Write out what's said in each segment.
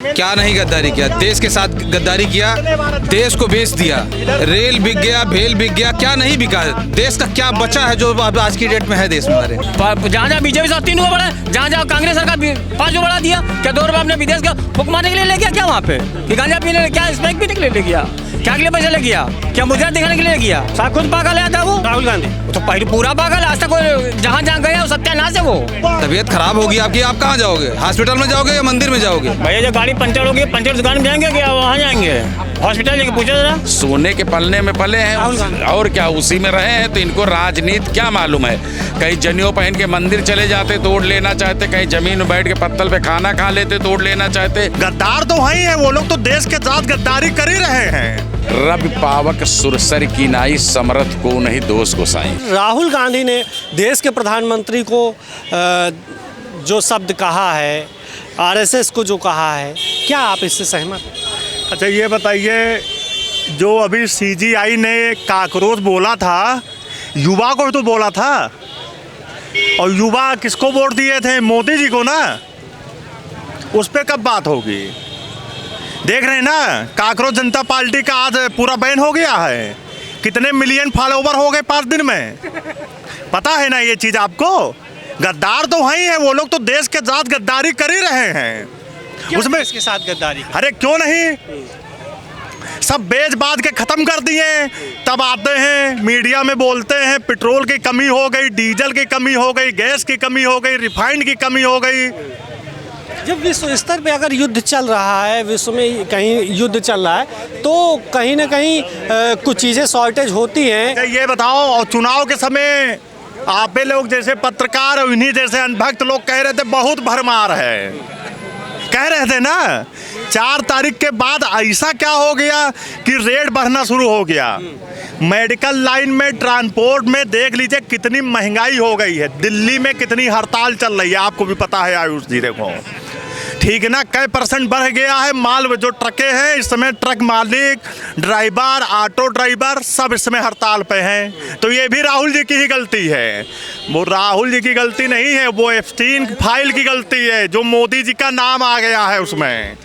क्या नहीं गद्दारी किया, देश के साथ गद्दारी किया, देश को बेच दिया, रेल बिक गया, भेल बिक गया, क्या नहीं बिका, देश का क्या बचा है जो आज की डेट में है देश में हमारे। जहाँ जहाँ बीजेपी साथ 3 रुपये बढ़ा, जहाँ जहाँ कांग्रेस सरकार 5 रुपये बढ़ा दिया, क्या 2 रुपये आपने विदेश का फूक मारने के लिए ले गया क्या वहाँ पे, कि गांजा पीने क्या स्मैक पीने के लिए ले गया, क्या के लिए पैसे ले गया, क्या मुद्रा दिखाने के लिए ले गया। साथ खुद पागल है था वो राहुल गांधी, तो पहले पूरा पागल, आज तक जहाँ जहाँ गया सत्यानाश है वो। तबीयत खराब होगी आपकी, आप कहाँ जाओगे, हॉस्पिटल में जाओगे या मंदिर में जाओगे? भैया जो गाड़ी पंचर होगी, पंचर दुकान में जाएंगे क्या वहाँ जाएंगे, हॉस्पिटल जाके पूछो जरा। सोने के पलने में पले हैं और क्या उसी में रहे हैं, तो इनको राजनीति क्या मालूम है। कहीं जनियों पहन के मंदिर चले जाते तोड़ लेना चाहते, कहीं जमीन में बैठ के पत्तल पे खाना खा लेते तोड़ लेना चाहते। गद्दार तो वही है, वो लोग तो देश के साथ गद्दारी कर ही रहे हैं। रवि पावक सुरसर की नाई, समरथ को नहीं दोष गोसाई। राहुल गांधी ने देश के प्रधानमंत्री को जो शब्द कहा है, आरएसएस को जो कहा है, क्या आप इससे सहमत हैं? अच्छा ये बताइए, जो अभी सीजीआई ने काकरोच बोला था, युवा को तो बोला था, और युवा किसको वोट दिए थे? मोदी जी को ना। उस पर कब बात होगी? देख रहे हैं ना, काकरोच जनता पार्टी का आज पूरा बैन हो गया है। कितने मिलियन फॉलोवर हो गए 5 दिन में, पता है ना ये चीज़ आपको? गद्दार तो वही है, वो लोग तो देश के साथ गद्दारी कर ही रहे हैं। उसमें इसके साथ गद्दारी, अरे क्यों नहीं, सब बेच बाज के खत्म कर दिए, तब आते हैं मीडिया में बोलते हैं पेट्रोल की कमी हो गई, डीजल की कमी हो गई, गैस की कमी हो गई, रिफाइंड की कमी हो गई। जब विश्व स्तर पे अगर युद्ध चल रहा है, विश्व में कहीं युद्ध चल रहा है, तो कहीं ना कहीं कुछ चीज़ें शॉर्टेज होती हैं। ये बताओ, और चुनाव के समय आपे लोग जैसे पत्रकार और इन्हीं जैसे अनभक्त लोग कह रहे थे बहुत भरमार है, कह रहे थे ना। 4 तारीख के बाद ऐसा क्या हो गया कि रेट बढ़ना शुरू हो गया। मेडिकल लाइन में, ट्रांसपोर्ट में देख लीजिए कितनी महंगाई हो गई है। दिल्ली में कितनी हड़ताल चल रही है, आपको भी पता है आयुष जी, देखो ठीक है ना, कई % बढ़ गया है माल। जो ट्रकें हैं इस समय, ट्रक मालिक, ड्राइवर, ऑटो ड्राइवर सब इस समय हड़ताल पे हैं। तो ये भी राहुल जी की ही गलती है, वो राहुल जी की गलती नहीं है, वो एप्स्टीन फाइल की गलती है, जो मोदी जी का नाम आ गया है उसमें।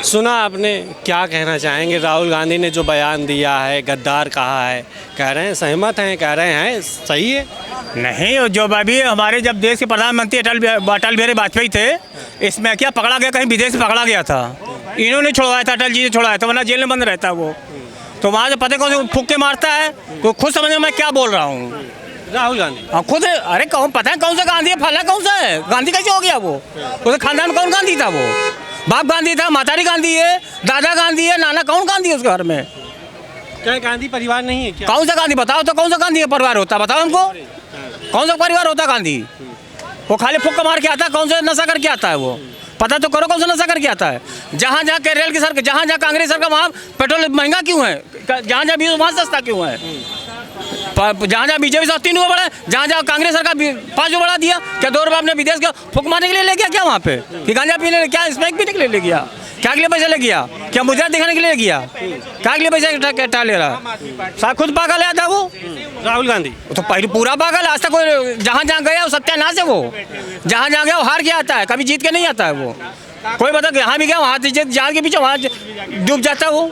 सुना आपने, क्या कहना चाहेंगे? राहुल गांधी ने जो बयान दिया है, गद्दार कहा है, कह रहे हैं सहमत हैं, कह रहे हैं सही है? नहीं, जो अभी हमारे जब देश के प्रधानमंत्री अटल बिहारी वाजपेयी थे, इसमें क्या पकड़ा गया, कहीं विदेश से पकड़ा गया था, इन्होंने छुड़वाया था, अटल जी ने छुड़वाया था, वरना जेल में बंद रहता वो। तो वहाँ से पता कौन से फूक के मारता है, तो खुद समझ मैं क्या बोल रहा हूँ। राहुल गांधी हाँ खुद, अरे कौन पता है कौन सा गांधी है, फला कौन सा है, गांधी कैसे हो गया वो? उसके खानदान में कौन गांधी था? वो बाप गांधी था, मातारी गांधी है, दादा गांधी है, नाना कौन गांधी है उसके घर में? क्या गांधी परिवार नहीं है क्या? कौन सा गांधी बताओ तो, कौन सा गांधी का परिवार होता बताओ हमको, कौन सा परिवार होता गांधी? वो खाली फुक्का मार के आता है, कौन सा नशा करके आता है वो? पता तो करो कौन सा नशा करके आता है। जहाँ जहाँ केरल की सरकार, जहाँ जहाँ कांग्रेस सरकार, वहाँ पेट्रोल महंगा क्यों है, जहाँ जहाँ भी वहाँ सस्ता क्यों है? जहाँ जहाँ बीजेपी साथ 3 रुपये बढ़ा, जहाँ जहाँ कांग्रेस सरकार 5 रुपये बढ़ा दिया, क्या 2 रुपये आपने विदेश का फूक मारने के लिए ले गया क्या वहाँ पे, कि गांजा पीने क्या स्मैक पीने के लिए ले गया, क्या के लिए पैसे ले गया, क्या मुद्रा दिखाने के लिए ले गया, क्या के लिए पैसे क्या ले रहा? साथ खुद पागल है था वो राहुल गांधी, तो पहले पूरा पागल, आज तक जहाँ जहाँ गया सत्यानाश है वो। जहाँ जहाँ गया वो हार के आता है, कभी जीत के नहीं आता है वो। कोई बता यहाँ भी गया, वहाँ जाल के पीछे वहाँ डूब जाता है वो,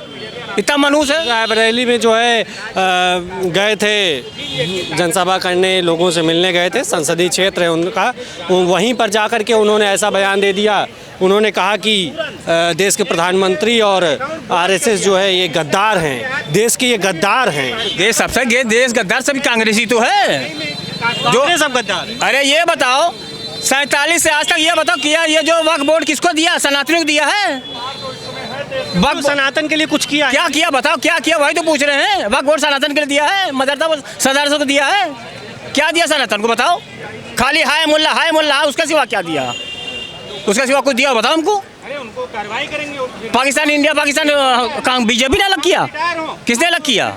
इतना मनहूस है। रायबरेली में जो है गए थे जनसभा करने, लोगों से मिलने गए थे, संसदीय क्षेत्र है उनका, वहीं पर जाकर के उन्होंने ऐसा बयान दे दिया। उन्होंने कहा कि देश के प्रधानमंत्री और आरएसएस जो है ये गद्दार हैं, देश के ये गद्दार हैं। देश सबसे देश गद्दार सभी कांग्रेसी तो है, जो सब गद्दार। अरे ये बताओ 47 से आज तक ये बताओ किया, ये जो वक्फ बोर्ड किसको दिया? सनातनियों को दिया है। वक्फ सनातन के लिए कुछ किया? क्या किया बताओ, क्या किया? वही तो पूछ रहे हैं। वक्फ बोर्ड सनातन के लिए दिया है, मदरसा सदारसों को दिया है, क्या दिया सनातन को बताओ? खाली हाय मुल्ला, उसका सिवा क्या दिया? उसका सिवा कुछ दिया बताओ हमको। अरे उनको कार्रवाई करेंगे। पाकिस्तान, इंडिया पाकिस्तान बीजेपी ने अलग किया, किसने अलग किया?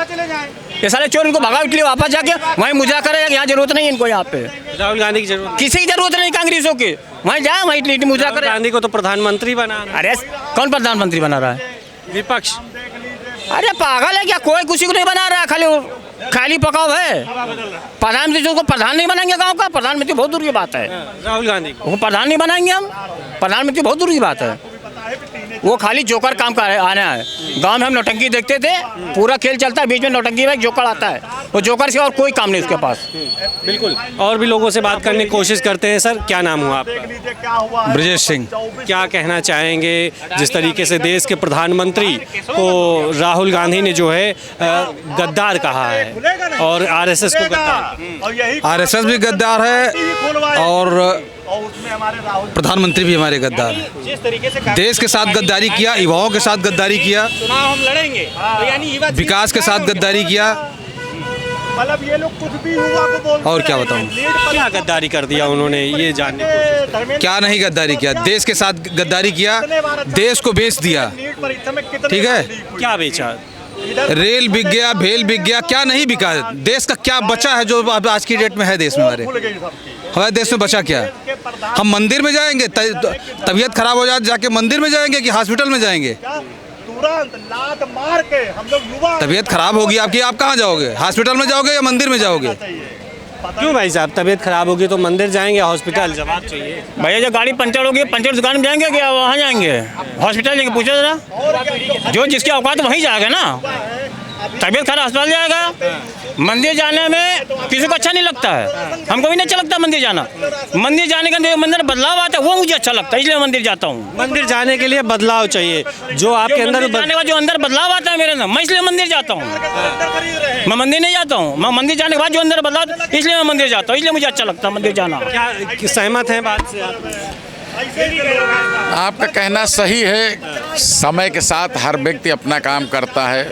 चले जाएं। ये सारे चोर इनको भगाओ के लिए वापस जाके वहीं मुजा करे, यहाँ जरूरत नहीं इनको, यहाँ पे राहुल गांधी की जरूरत, किसी की जरूरत नहीं कांग्रेसों की, वहीं जाए वहीं मुजा करे। गांधी को तो प्रधानमंत्री बना। अरे कौन प्रधानमंत्री बना रहा है? विपक्ष। अरे पागल है क्या, कोई किसी को नहीं बना रहा है, खाली पकाओ है। प्रधानमंत्री को प्रधान नहीं बनाएंगे गाँव का, प्रधानमंत्री बहुत दूर की बात है। राहुल गांधी को प्रधान नहीं बनाएंगे हम, प्रधानमंत्री बहुत दूर की बात है। वो खाली जोकर काम का आना है। गांव में हम नौटंकी देखते थे, पूरा खेल चलता है, बीच में नौटंकी में जोकर आता है, वो जोकर से और कोई काम नहीं उसके पास। बिल्कुल। और भी लोगों से बात करने की कोशिश करते हैं। सर, क्या नाम हुआ आपका? ब्रजेश सिंह। क्या कहना चाहेंगे जिस तरीके से देश के प्रधानमंत्री को राहुल गांधी ने जो है गद्दार कहा है और आरएसएस को गद्दार? आरएसएस भी गद्दार है और प्रधानमंत्री भी हमारे गद्दार हैं। जिस तरीके से देश के साथ गद्दारी किया, युवाओं के साथ गद्दारी किया, चुनाव हम लड़ेंगे तो यानी युवा विकास के साथ गद्दारी किया, मतलब ये लोग कुछ भी युवा को बोलते और क्या बताऊं। क्या गद्दारी कर दिया उन्होंने, ये जानने की कोशिश करते हैं। क्या नहीं गद्दारी किया, देश के साथ गद्दारी किया, देश को बेच दिया। ठीक है, क्या बेचा? रेल बिक गया, भेल बिक गया, क्या नहीं बिका। देश का क्या बचा है जो आज की डेट में है देश में? हमारे देश में बचा क्या? हम मंदिर में जाएंगे, तबीयत खराब हो जाए जाके मंदिर में जाएंगे कि हॉस्पिटल में जाएंगे? तुरंत लात मार के हम लोग युवा। तबीयत खराब होगी आपकी, आप कहाँ जाओगे? हॉस्पिटल में जाओगे या मंदिर में जाओगे? क्यों भाई साहब, तबीयत खराब होगी तो मंदिर जाएंगे, हॉस्पिटल? जवाब चाहिए भैया जो गाड़ी पंचर होगी, पंचर दुकान में जाएंगे क्या वहाँ जाएंगे? हॉस्पिटल जाएंगे? पूछो जरा, जो जिसकी औकात वहीं जाएगा ना। तबीयत खराब अस्पताल जाएगा। मंदिर जाने में किसी को अच्छा नहीं लगता है, हमको भी नहीं अच्छा लगता मंदिर जाना। मंदिर जाने का मंदिर बदलाव आता है, वो मुझे अच्छा लगता है, इसलिए मंदिर जाता हूँ। मंदिर जाने के लिए बदलाव चाहिए, जो आपके अंदर जाने का जो अंदर बदलाव आता है मेरे अंदर, मैं इसलिए मंदिर जाता हूँ। मैं मंदिर नहीं जाता हूँ, मैं मंदिर जाने के बाद जो अंदर बदलाव, इसलिए मैं मंदिर जाता हूँ, इसलिए मुझे अच्छा लगता है मंदिर जाना। क्या सहमत हैं बात से आप? आपका कहना सही है। समय के साथ हर व्यक्ति अपना काम करता है।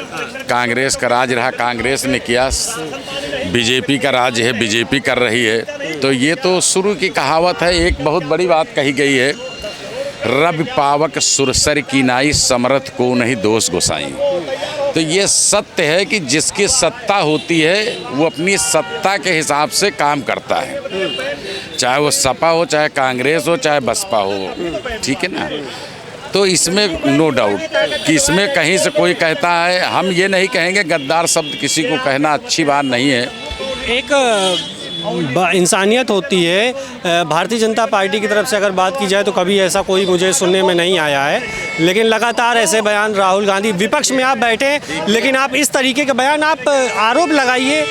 कांग्रेस का राज रहा, कांग्रेस ने किया। बीजेपी का राज है, बीजेपी कर रही है। तो ये तो शुरू की कहावत है। एक बहुत बड़ी बात कही गई है, रब पावक सुरसर की नाई, समरथ को नहीं दोष गोसाई। तो ये सत्य है कि जिसकी सत्ता होती है वो अपनी सत्ता के हिसाब से काम करता है, चाहे वो सपा हो, चाहे कांग्रेस हो, चाहे बसपा हो। ठीक है ना? तो इसमें नो डाउट कि इसमें कहीं से कोई कहता है, हम ये नहीं कहेंगे, गद्दार शब्द किसी को कहना अच्छी बात नहीं है। एक इंसानियत होती है। भारतीय जनता पार्टी की तरफ से अगर बात की जाए तो कभी ऐसा कोई मुझे सुनने में नहीं आया है, लेकिन लगातार ऐसे बयान राहुल गांधी, विपक्ष में आप बैठे लेकिन आप इस तरीके के बयान, आप आरोप लगाइए,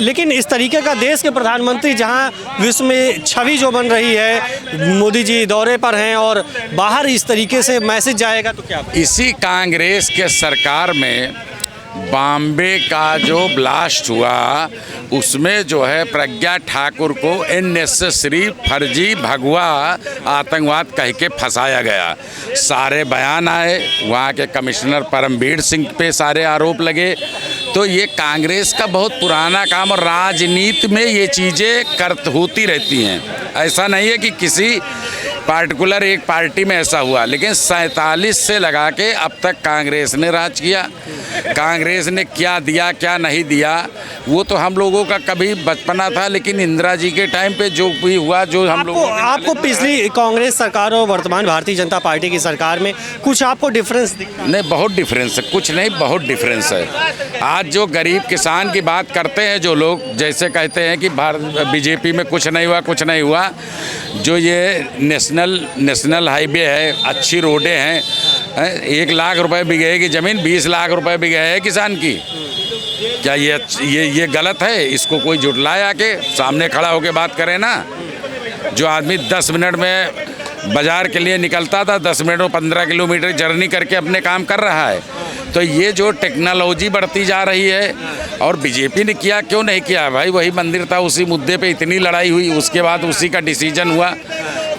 लेकिन इस तरीके का देश के प्रधानमंत्री, जहां विश्व में छवि जो बन रही है, मोदी जी दौरे पर हैं और बाहर इस तरीके से मैसेज जाएगा तो क्या? इसी कांग्रेस के सरकार में बॉम्बे का जो ब्लास्ट हुआ उसमें जो है प्रज्ञा ठाकुर को अननेसेसरी फर्जी भगवा आतंकवाद कह के फंसाया गया। सारे बयान आए, वहाँ के कमिश्नर परमवीर सिंह पे सारे आरोप लगे। तो ये कांग्रेस का बहुत पुराना काम, और राजनीति में ये चीज़ें होती रहती हैं। ऐसा नहीं है कि किसी पार्टिकुलर एक पार्टी में ऐसा हुआ, लेकिन 47 से लगा के अब तक कांग्रेस ने राज किया। कांग्रेस ने क्या दिया क्या नहीं दिया वो तो हम लोगों का कभी बचपना था, लेकिन इंदिरा जी के टाइम पे जो भी हुआ, जो हम लोगों आपको पिछली कांग्रेस सरकार और वर्तमान भारतीय जनता पार्टी की सरकार में कुछ आपको डिफरेंस दिखता है? नहीं, बहुत डिफरेंस है, कुछ नहीं, बहुत डिफरेंस है। आज जो गरीब किसान की बात करते हैं जो लोग, जैसे कहते हैं कि बीजेपी में कुछ नहीं हुआ, कुछ नहीं हुआ, जो ये नेशनल हाईवे है, अच्छी रोडें हैं, 1 लाख रुपए बिके की ज़मीन 20 लाख रुपए बिके है किसान की। क्या ये गलत है? इसको कोई जुटलाया के सामने खड़ा होकर बात करे ना। जो आदमी 10 मिनट में बाजार के लिए निकलता था, 10 मिनट में 15 किलोमीटर जर्नी करके अपने काम कर रहा है। तो ये जो टेक्नोलॉजी बढ़ती जा रही है, और बीजेपी ने किया, क्यों नहीं किया भाई? वही मंदिर था, उसी मुद्दे पे इतनी लड़ाई हुई, उसके बाद उसी का डिसीजन हुआ।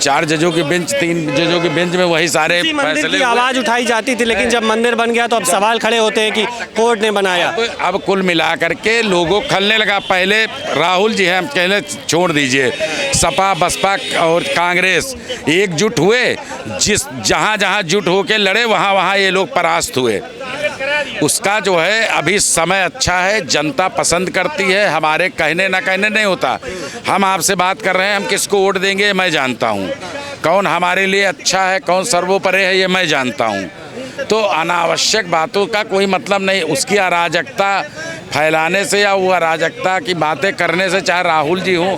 4 जजों की बेंच, 3 जजों की बेंच में वही सारे मंदिर की आवाज उठाई जाती थी, लेकिन जब मंदिर बन गया तो अब सवाल खड़े होते हैं कि कोर्ट ने बनाया। अब कुल मिलाकर के लोगों खलने लगा। पहले राहुल जी हैं, पहले छोड़ दीजिए, सपा बसपा और कांग्रेस एकजुट हुए, जहाँ जुट होके लड़े वहाँ ये लोग परास्त हुए। उसका जो है अभी समय अच्छा है, जनता पसंद करती है। हमारे कहने ना कहने नहीं होता। हम आपसे बात कर रहे हैं, हम किसको वोट देंगे मैं जानता हूँ, कौन हमारे लिए अच्छा है, कौन सर्वोपरि है ये मैं जानता हूँ। तो अनावश्यक बातों का कोई मतलब नहीं। उसकी अराजकता फैलाने से या वो अराजकता की बातें करने से, चाहे राहुल जी हों,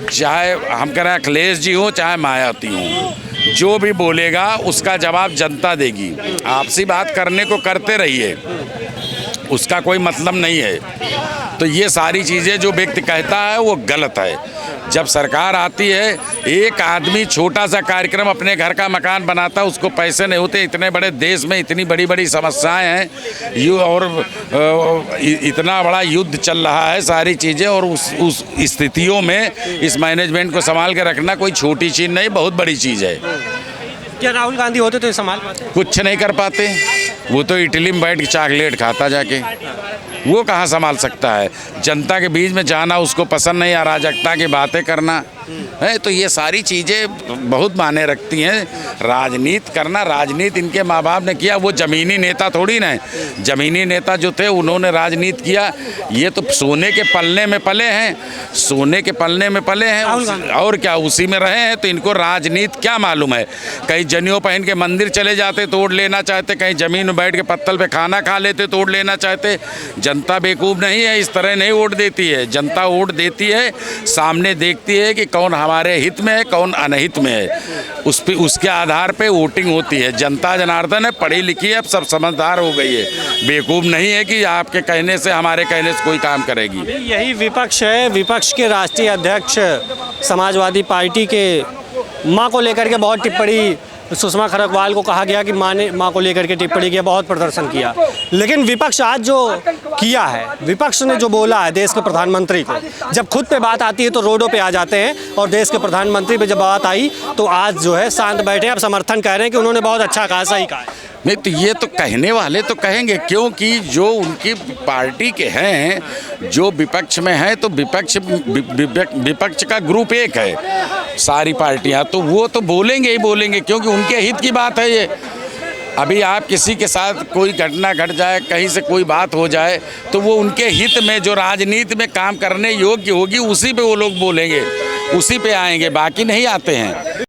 चाहे हम कह रहे हैं अखिलेश जी हों, चाहे मायावती हों, जो भी बोलेगा उसका जवाब जनता देगी। आपसी बात करने को करते रहिए, उसका कोई मतलब नहीं है। तो ये सारी चीज़ें जो व्यक्ति कहता है वो गलत है। जब सरकार आती है, एक आदमी छोटा सा कार्यक्रम अपने घर का मकान बनाता है, उसको पैसे नहीं होते। इतने बड़े देश में इतनी बड़ी बड़ी समस्याएं हैं और इतना बड़ा युद्ध चल रहा है, सारी चीज़ें, और उस स्थितियों में इस मैनेजमेंट को संभाल के रखना कोई छोटी चीज़ नहीं, बहुत बड़ी चीज़ है। क्या राहुल गांधी होते तो ये संभाल पाते? कुछ नहीं कर पाते। वो तो इटली में बैठ के चॉकलेट खाता जाके, वो कहाँ संभाल सकता है। जनता के बीच में जाना उसको पसंद नहीं, अराजकता की बातें करना है। तो ये सारी चीज़ें बहुत मायने रखती हैं। राजनीति करना, राजनीति इनके माँ बाप ने किया, वो ज़मीनी नेता थोड़ी ना है। ज़मीनी नेता जो थे उन्होंने राजनीति किया, ये तो सोने के पलने में पले हैं, सोने के पलने में पले हैं और क्या उसी में रहे हैं। तो इनको राजनीति क्या मालूम है। कहीं जनेऊ पहन के मंदिर चले जाते तो वोट लेना चाहते, कहीं ज़मीन में बैठ के पत्तल पे खाना खा लेते तो वोट लेना चाहते। जनता बेवकूफ़ नहीं है, इस तरह नहीं वोट देती है। जनता वोट देती है, सामने देखती है कि कौन हमारे हित में है, कौन अनहित में है, उसके आधार पे वोटिंग होती है। जनता जनार्दन है, पढ़ी लिखी है, अब सब समझदार हो गई है, बेवकूफ़ नहीं है कि आपके कहने से, हमारे कहने से कोई काम करेगी। यही विपक्ष है। विपक्ष के राष्ट्रीय अध्यक्ष समाजवादी पार्टी के मां को लेकर के बहुत टिप्पणी, सुषमा खरगवाल को कहा गया कि माँ को लेकर के टिप्पणी किया, बहुत प्रदर्शन किया। लेकिन विपक्ष आज जो किया है, विपक्ष ने जो बोला है देश के प्रधानमंत्री को, जब खुद पे बात आती है तो रोडों पे आ जाते हैं, और देश के प्रधानमंत्री पे जब बात आई तो आज जो है शांत बैठे, अब समर्थन कह रहे हैं कि उन्होंने बहुत अच्छा कहा, सही कहा। नहीं तो ये तो कहने वाले तो कहेंगे, क्योंकि जो उनकी पार्टी के हैं, जो विपक्ष में हैं, तो विपक्ष का ग्रुप एक है, सारी पार्टियां, तो वो तो बोलेंगे ही बोलेंगे, क्योंकि उनके हित की बात है ये। अभी आप किसी के साथ कोई घटना घट जाए, कहीं से कोई बात हो जाए, तो वो उनके हित में जो राजनीति में काम करने योग्य होगी, उसी पे वो लोग बोलेंगे, उसी पे आएंगे, बाकी नहीं आते हैं।